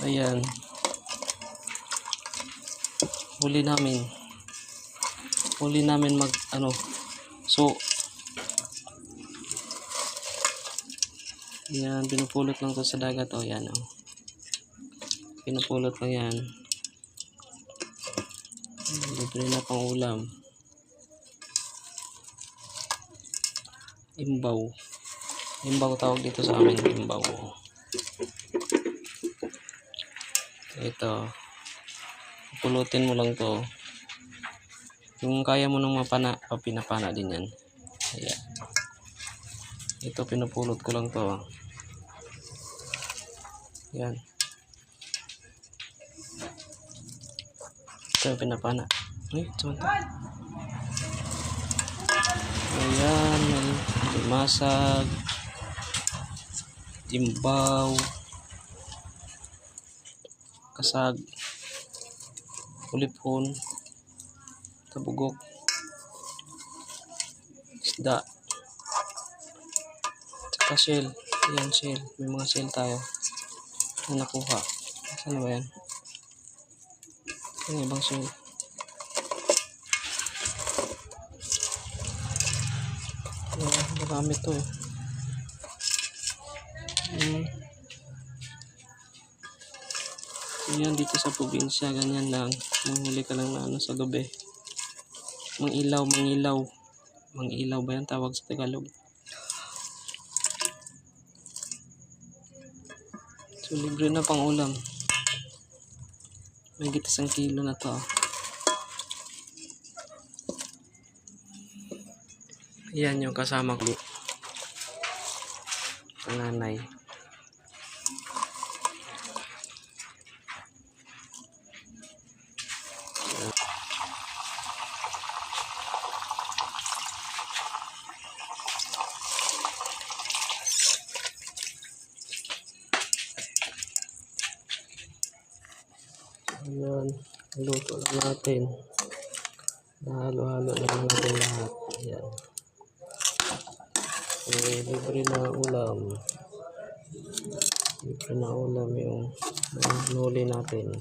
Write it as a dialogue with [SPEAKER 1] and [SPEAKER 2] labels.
[SPEAKER 1] Ayan. Huli namin mag so yan, pinupulot lang to sa dagat. Yan pinupulot lang yan. Libre na pang ulam. Imbaw tawag dito sa amin, imbaw. Ito, pulutin mo lang to. Kung kaya mo nang pinapana din yan. Ayan. Ito, pinupulot ko lang to. Yan. Ito, pinapana. Ay, cuman. Ayan, masag, timbaw, kasag, ulipon, tabugok, isda, saka shell. Ayan, shell. May mga shell tayo na nakuha. Saan ba yan? Yung ibang shell. Ayan, marami to eh. Ayan, dito sa probinsya, ganyan lang. Manghuli ka lang na sa gabi. Mangilaw ba yan tawag sa Tagalog? So, libre na pang ulam. May 1 kilo na to. Ayan yung kasama ko. Nanay. Ayan, luto lang natin. Nahalo-halo lang natin lahat. Ayan. So, libre na ulam. Libre na ulam yung nuli natin.